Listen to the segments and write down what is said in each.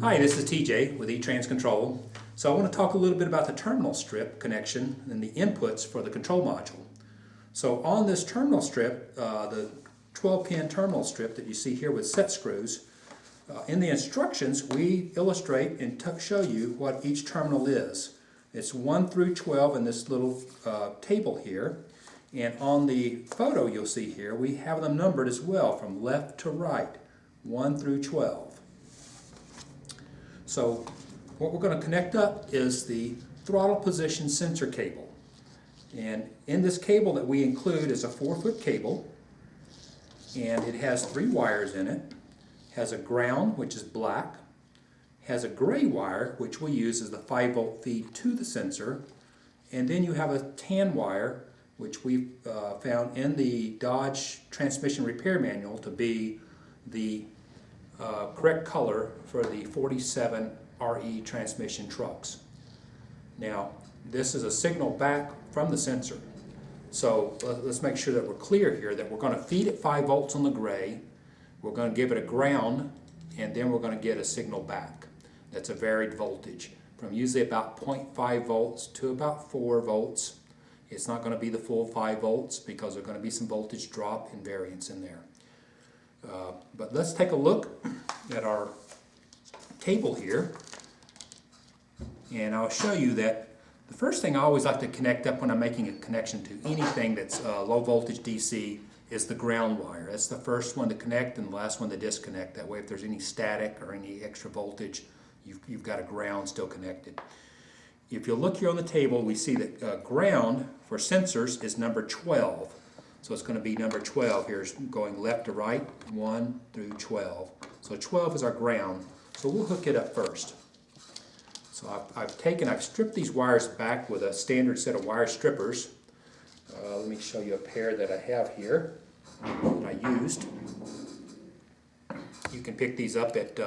Hi, this is TJ with eTrans Control. So I want to talk a little bit about the terminal strip connection and the inputs for the control module. So on this terminal strip, the 12-pin terminal strip that you see here with set screws, in the instructions we illustrate and show you what each terminal is. It's 1 through 12 in this little table here. And on the photo you'll see here, we have them numbered as well from left to right, 1 through 12. So what we're going to connect up is the throttle position sensor cable. And in this cable that we include is a 4-foot cable, and it has 3 wires in it. It has a ground, which is black, has a gray wire, which we use as the 5-volt feed to the sensor, and then you have a tan wire, which we found in the Dodge transmission repair manual to be the correct color for the 47 RE transmission trucks. Now, this is a signal back from the sensor. So let's make sure that we're clear here that we're going to feed it 5 volts on the gray, we're going to give it a ground, and then we're going to get a signal back. That's a varied voltage from usually about 0.5 volts to about 4 volts. It's not going to be the full 5 volts because there's going to be some voltage drop and variance in there. But let's take a look at our table here, and I'll show you that the first thing I always like to connect up when I'm making a connection to anything that's low voltage DC is the ground wire. That's the first one to connect and the last one to disconnect. That way if there's any static or any extra voltage, you've got a ground still connected. If you look here on the table, we see that ground for sensors is number 12. So it's going to be number 12 here, going left to right, 1 through 12. So 12 is our ground. So we'll hook it up first. So I've stripped these wires back with a standard set of wire strippers. Let me show you a pair that I have here that I used. You can pick these up at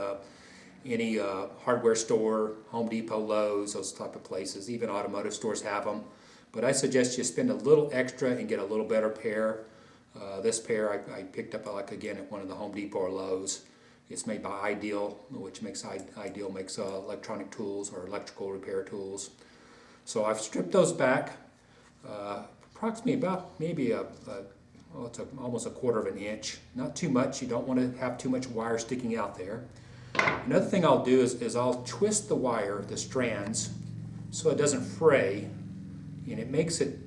any hardware store, Home Depot, Lowe's, those type of places. Even automotive stores have them. But I suggest you spend a little extra and get a little better pair. This pair I picked up again at one of the Home Depot or Lowe's. It's made by Ideal, which makes Ideal makes electronic tools or electrical repair tools. So I've stripped those back approximately about maybe it's almost a 1/4 of an inch. Not too much. You don't want to have too much wire sticking out there. Another thing I'll do is I'll twist the wire, the strands, so it doesn't fray, and it makes it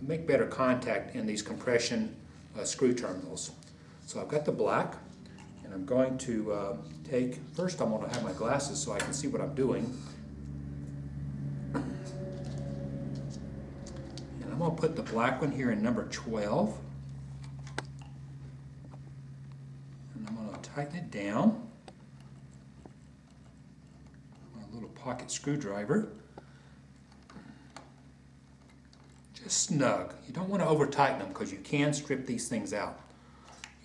make better contact in these compression screw terminals. So I've got the black, and I'm going to first I'm going to have my glasses so I can see what I'm doing. And I'm going to put the black one here in number 12. And I'm going to tighten it down. My little pocket screwdriver. Just snug. You don't want to over tighten them because you can strip these things out.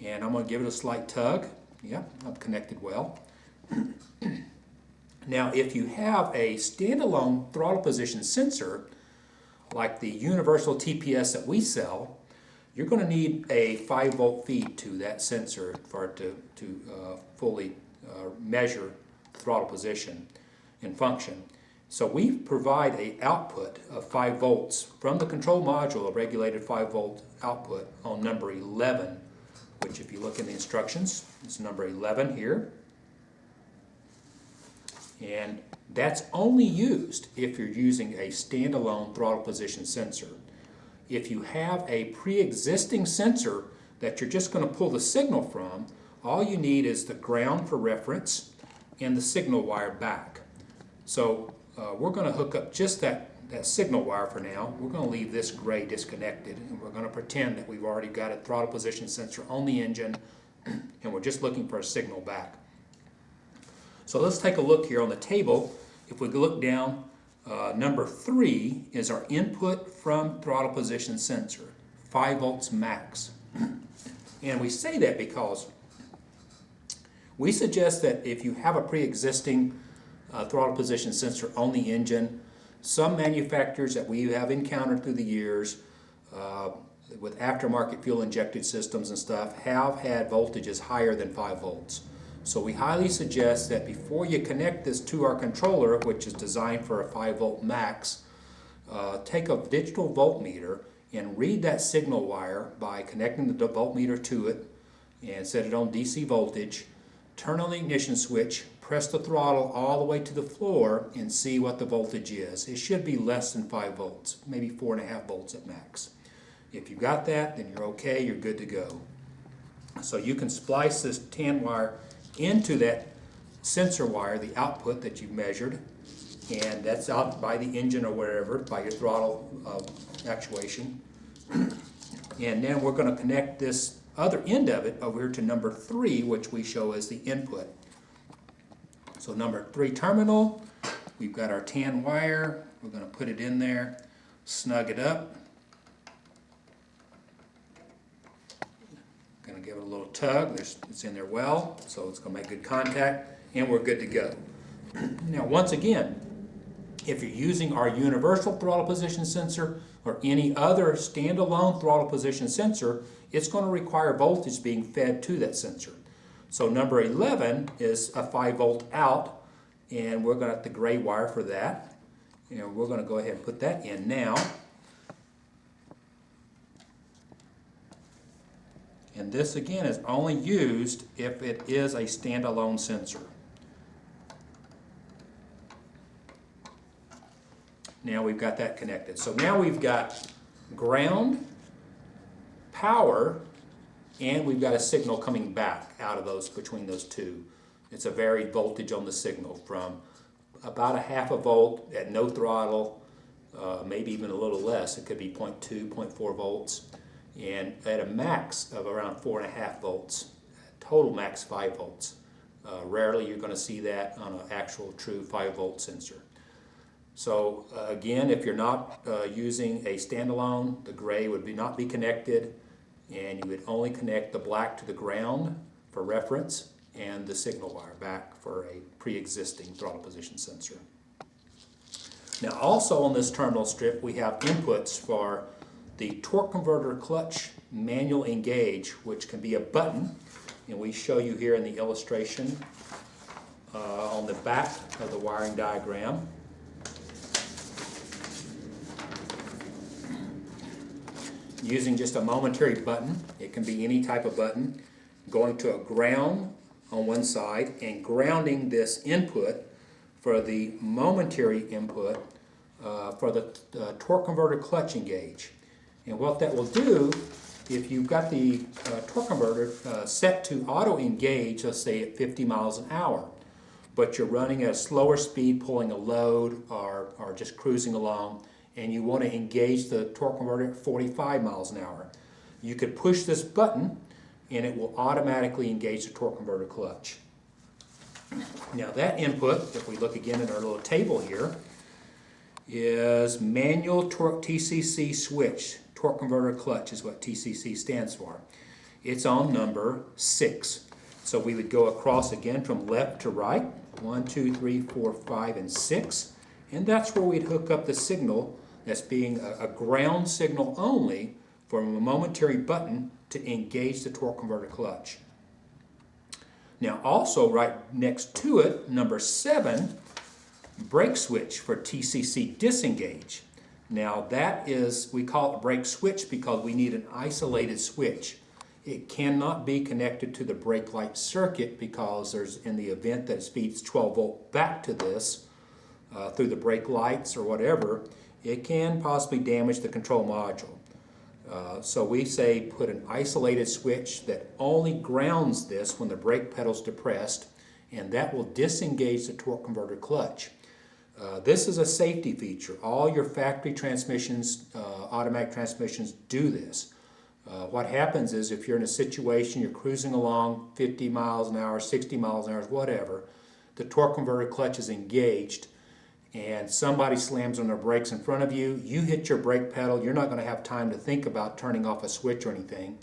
And I'm going to give it a slight tug. Yep, I'm connected well. Now if you have a standalone throttle position sensor like the universal TPS that we sell, you're going to need a 5-volt feed to that sensor for it to fully measure throttle position and function. So we provide an output of 5 volts from the control module, a regulated 5-volt output on number 11, which if you look in the instructions, it's number 11 here. And that's only used if you're using a standalone throttle position sensor. If you have a pre-existing sensor that you're just going to pull the signal from, all you need is the ground for reference and the signal wire back. So we're going to hook up just that signal wire for now. We're going to leave this gray disconnected, and we're going to pretend that we've already got a throttle position sensor on the engine, and we're just looking for a signal back. So let's take a look here on the table. If we look down, number 3 is our input from throttle position sensor, 5 volts max. And we say that because we suggest that if you have a pre-existing throttle position sensor on the engine, some manufacturers that we have encountered through the years with aftermarket fuel injected systems and stuff have had voltages higher than 5 volts. So we highly suggest that before you connect this to our controller, which is designed for a 5-volt max, take a digital voltmeter and read that signal wire by connecting the voltmeter to it and set it on DC voltage. Turn on the ignition switch, press the throttle all the way to the floor and see what the voltage is. It should be less than 5 volts, maybe 4.5 volts at max. If you got that, then you're okay, you're good to go. So you can splice this tan wire into that sensor wire, the output that you've measured, and that's out by the engine or wherever, by your throttle actuation. And then we're going to connect this other end of it over here to number 3, which we show as the input. So number 3 terminal, we've got our tan wire, we're going to put it in there, snug it up. Going to give it a little tug. It's in there well, so it's going to make good contact, and we're good to go. Now, once again, if you're using our universal throttle position sensor or any other standalone throttle position sensor, it's going to require voltage being fed to that sensor. So number 11 is a 5-volt out, and we're going to have the gray wire for that. And we're going to go ahead and put that in now. And this again is only used if it is a standalone sensor. Now we've got that connected. So now we've got ground, power, and we've got a signal coming back out of those, between those two. It's a varied voltage on the signal from about a 0.5 volt at no throttle, maybe even a little less. It could be 0.2, 0.4 volts. And at a max of around 4.5 volts, total max 5 volts. Rarely you're going to see that on an actual true 5-volt sensor. So again, if you're not using a standalone, the gray would not be connected, and you would only connect the black to the ground for reference and the signal wire back for a pre-existing throttle position sensor. Now also on this terminal strip we have inputs for the torque converter clutch manual engage, which can be a button, and we show you here in the illustration on the back of the wiring diagram. Using just a momentary button, it can be any type of button, going to a ground on one side and grounding this input for the momentary input for the torque converter clutch engage. And what that will do, if you've got the torque converter set to auto engage, let's say at 50 miles an hour, but you're running at a slower speed, pulling a load or just cruising along, and you want to engage the torque converter at 45 miles an hour, you could push this button and it will automatically engage the torque converter clutch. Now that input, if we look again at our little table here, is manual torque TCC switch. Torque converter clutch is what TCC stands for. It's on number 6. So we would go across again from left to right, 1, 2, 3, 4, 5, and 6. And that's where we'd hook up the signal that's being a ground signal only from a momentary button to engage the torque converter clutch. Now also right next to it, number 7, brake switch for TCC disengage. Now that is, we call it brake switch because we need an isolated switch. It cannot be connected to the brake light circuit because there's, in the event that it feeds 12 volt back to this through the brake lights or whatever, it can possibly damage the control module. So we say put an isolated switch that only grounds this when the brake pedal's depressed, and that will disengage the torque converter clutch. This is a safety feature. All your factory transmissions, automatic transmissions, do this. What happens is if you're in a situation, you're cruising along 50 miles an hour, 60 miles an hour, whatever, the torque converter clutch is engaged, and somebody slams on their brakes in front of you, you hit your brake pedal, you're not going to have time to think about turning off a switch or anything.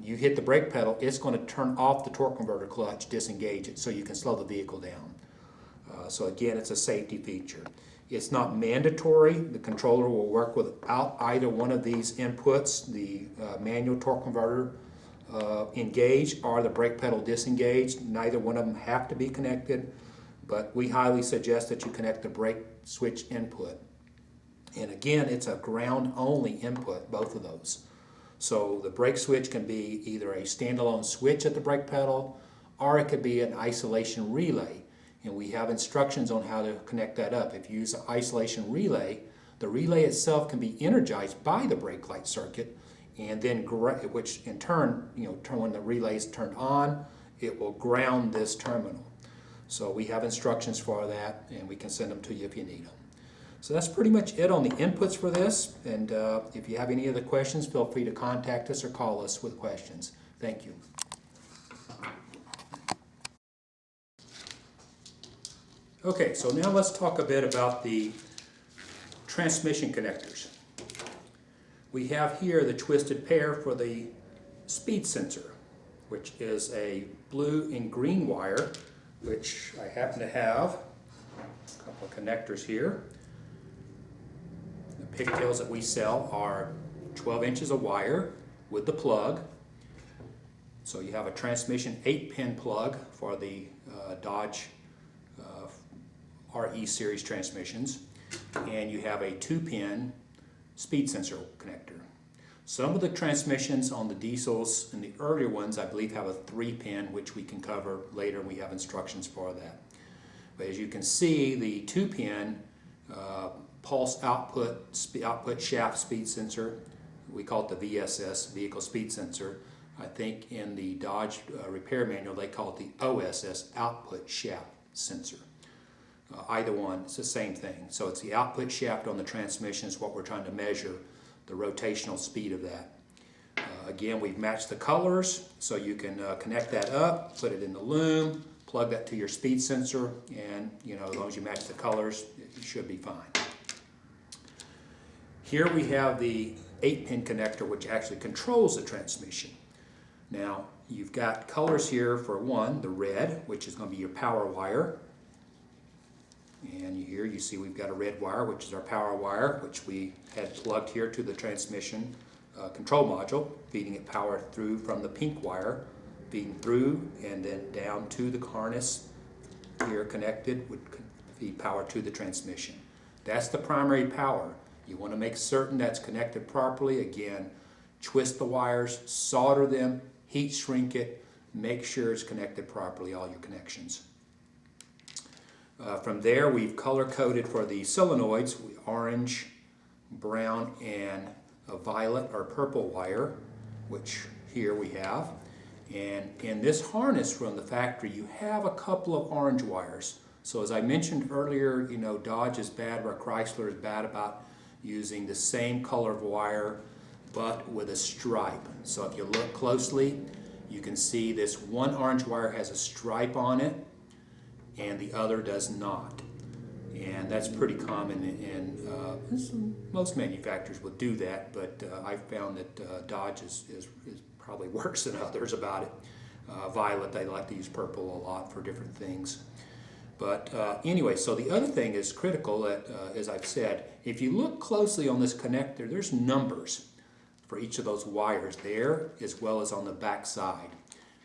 You hit the brake pedal, it's going to turn off the torque converter clutch, disengage it, so you can slow the vehicle down. So again, it's a safety feature. It's not mandatory. The controller will work without either one of these inputs, the manual torque converter engaged or the brake pedal disengaged. Neither one of them have to be connected, but we highly suggest that you connect the brake switch input. And again, it's a ground only input, both of those. So the brake switch can be either a standalone switch at the brake pedal, or it could be an isolation relay. And we have instructions on how to connect that up. If you use an isolation relay, the relay itself can be energized by the brake light circuit, and then which in turn, when the relay is turned on, it will ground this terminal. So we have instructions for that, and we can send them to you if you need them. So that's pretty much it on the inputs for this, and if you have any other questions, feel free to contact us or call us with questions. Thank you. Okay, so now let's talk a bit about the transmission connectors. We have here the twisted pair for the speed sensor, which is a blue and green wire, which I happen to have a couple of connectors here. The pigtails that we sell are 12 inches of wire with the plug. So you have a transmission 8-pin plug for the Dodge RE series transmissions, and you have a 2-pin speed sensor connector. Some of the transmissions on the diesels and the earlier ones, I believe, have a 3-pin, which we can cover later. We have instructions for that. But as you can see, the 2-pin pulse output shaft speed sensor, we call it the VSS, vehicle speed sensor. I think in the Dodge repair manual they call it the OSS, output shaft sensor. Either one, it's the same thing. So it's the output shaft on the transmission is what we're trying to measure, the rotational speed of that. Again, we've matched the colors, so you can connect that up, put it in the loom, plug that to your speed sensor, and as long as you match the colors, it should be fine. Here we have the 8-pin connector, which actually controls the transmission. Now, you've got colors here for one, the red, which is going to be your power wire. And here you see we've got a red wire, which is our power wire, which we had plugged here to the transmission control module, feeding it power through from the pink wire, feeding through and then down to the harness here connected would feed power to the transmission. That's the primary power. You want to make certain that's connected properly. Again, twist the wires, solder them, heat shrink it, make sure it's connected properly, all your connections. From there, we've color-coded for the solenoids, orange, brown, and a violet or purple wire, which here we have. And in this harness from the factory, you have a couple of orange wires. So as I mentioned earlier, Dodge is bad, or Chrysler is bad about using the same color of wire, but with a stripe. So if you look closely, you can see this one orange wire has a stripe on it, and the other does not. And that's pretty common in most manufacturers will do that, but I've found that Dodge is probably worse than others about it. Violet, they like to use purple a lot for different things. But anyway, so the other thing is critical that, as I've said, if you look closely on this connector, there's numbers for each of those wires there, as well as on the back side.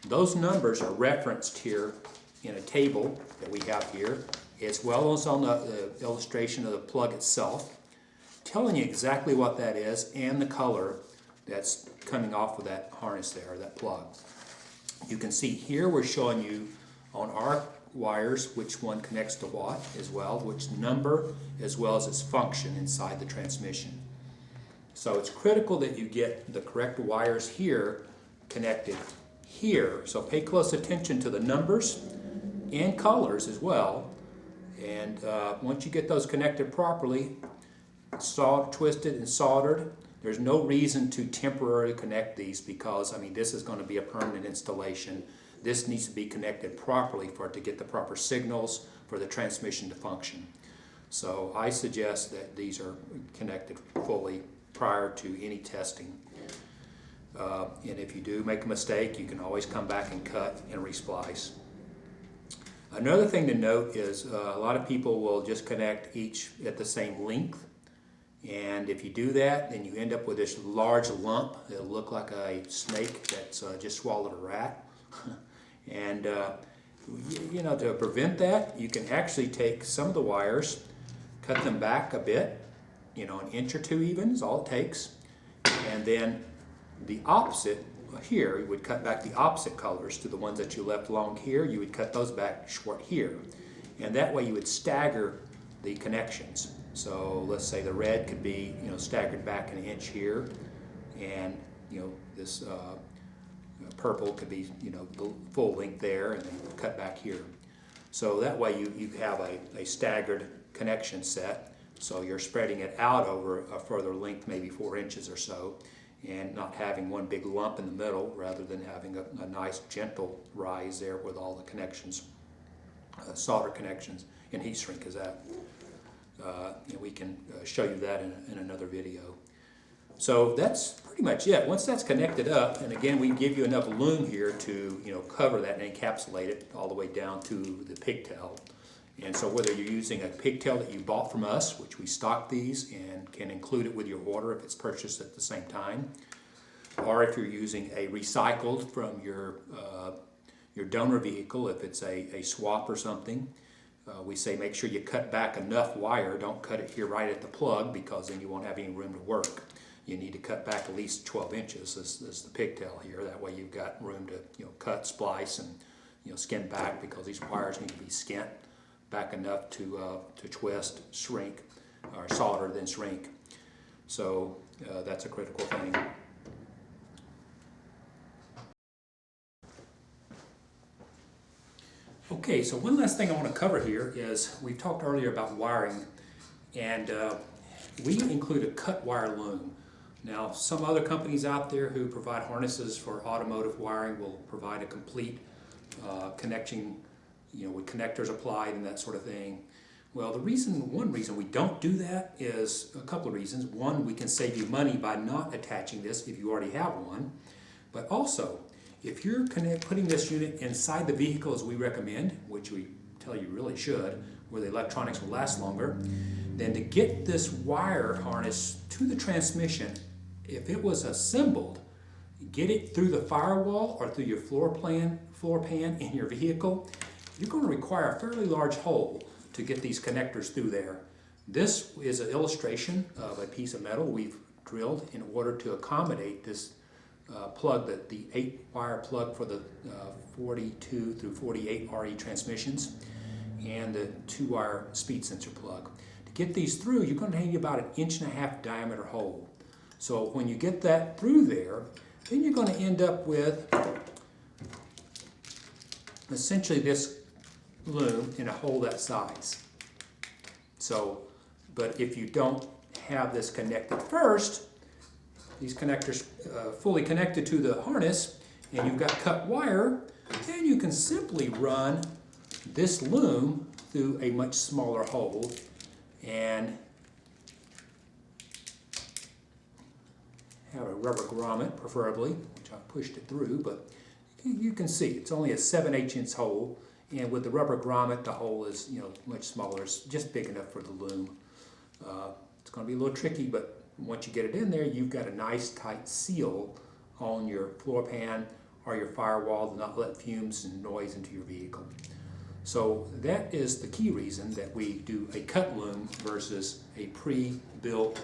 Those numbers are referenced here in a table that we have here, as well as on the illustration of the plug itself, telling you exactly what that is and the color that's coming off of that harness there, that plug. You can see here we're showing you on our wires which one connects to what as well, which number, as well as its function inside the transmission. So it's critical that you get the correct wires here connected here. So pay close attention to the numbers and colors as well, and once you get those connected properly, twisted and soldered, there's no reason to temporarily connect these, because this is going to be a permanent installation. This needs to be connected properly for it to get the proper signals for the transmission to function. So I suggest that these are connected fully prior to any testing. And if you do make a mistake, you can always come back and cut and resplice. Another thing to note is a lot of people will just connect each at the same length, And if you do that, then you end up with this large lump. It'll look like a snake that's just swallowed a rat. And you know, to prevent that, you can actually take some of the wires, cut them back a bit, you know, an inch or two even is all it takes. And then the opposite here, you would cut back the opposite colors to the ones that you left long here. You would cut those back short here. And that way you would stagger the connections. So let's say the red could be, you know, staggered back an inch here, and you know, this purple could be, you know, the full length there, and then cut back here. So that way you have a staggered connection set. So you're spreading it out over a further length, maybe 4 inches or so, and not having one big lump in the middle, rather than having a nice gentle rise there with all the connections, solder connections, and heat shrink is that. And we can show you that in another video. So that's pretty much it. Once that's connected up, and again, we give you enough loom here to, you know, cover that and encapsulate it all the way down to the pigtail. And so whether you're using a pigtail that you bought from us, which we stock these and can include it with your order if it's purchased at the same time, or if you're using a recycled from your donor vehicle, if it's a swap or something, we say make sure you cut back enough wire. Don't cut it here right at the plug, because then you won't have any room to work. You need to cut back at least 12 inches as the pigtail here. That way you've got room to, you know, cut, splice, and, you know, skin back, because these wires need to be skint back enough to twist, shrink, or solder, then shrink. So that's a critical thing. Okay, so one last thing I want to cover here is, we talked earlier about wiring, and we include a cut wire loom. Now, some other companies out there who provide harnesses for automotive wiring will provide a complete connection, you know, with connectors applied and that sort of thing. Well, one reason we don't do that is a couple of reasons. One, we can save you money by not attaching this if you already have one, but also, if you're putting this unit inside the vehicle as we recommend, which we tell you really should, where the electronics will last longer, then to get this wire harness to the transmission, if it was assembled, get it through the firewall or through your floor pan in your vehicle, you're going to require a fairly large hole to get these connectors through there. This is an illustration of a piece of metal we've drilled in order to accommodate this plug, the 8-wire plug for the 42 through 48 RE transmissions, and the 2-wire speed sensor plug. To get these through, you're going to need about 1.5 inch diameter hole. So when you get that through there, then you're going to end up with essentially this loom in a hole that size. So, but if you don't have this connected first, these connectors fully connected to the harness, and you've got cut wire, then you can simply run this loom through a much smaller hole and have a rubber grommet, preferably, which I pushed it through, but you can see it's only a 7/8 inch hole, and with the rubber grommet, the hole is, you know, much smaller. It's just big enough for the loom. It's going to be a little tricky, but once you get it in there, you've got a nice tight seal on your floor pan or your firewall to not let fumes and noise into your vehicle. So that is the key reason that we do a cut loom versus a pre-built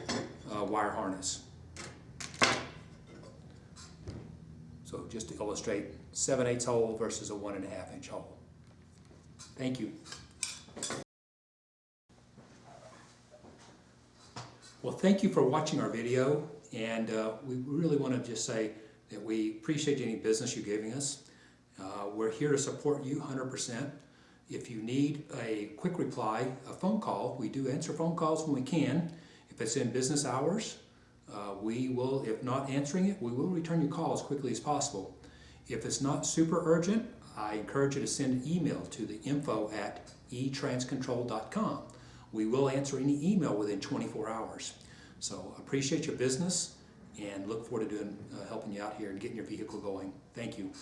wire harness. So just to illustrate, 7/8 hole versus a 1.5 inch hole. Thank you. Well, thank you for watching our video, and we really want to just say that we appreciate any business you're giving us. We're here to support you 100%. If you need a quick reply, a phone call, we do answer phone calls when we can. If it's in business hours, we will, if not answering it, we will return your call as quickly as possible. If it's not super urgent, I encourage you to send an email to the info@etranscontrol.com. We will answer any email within 24 hours. So appreciate your business and look forward to helping you out here and getting your vehicle going. Thank you.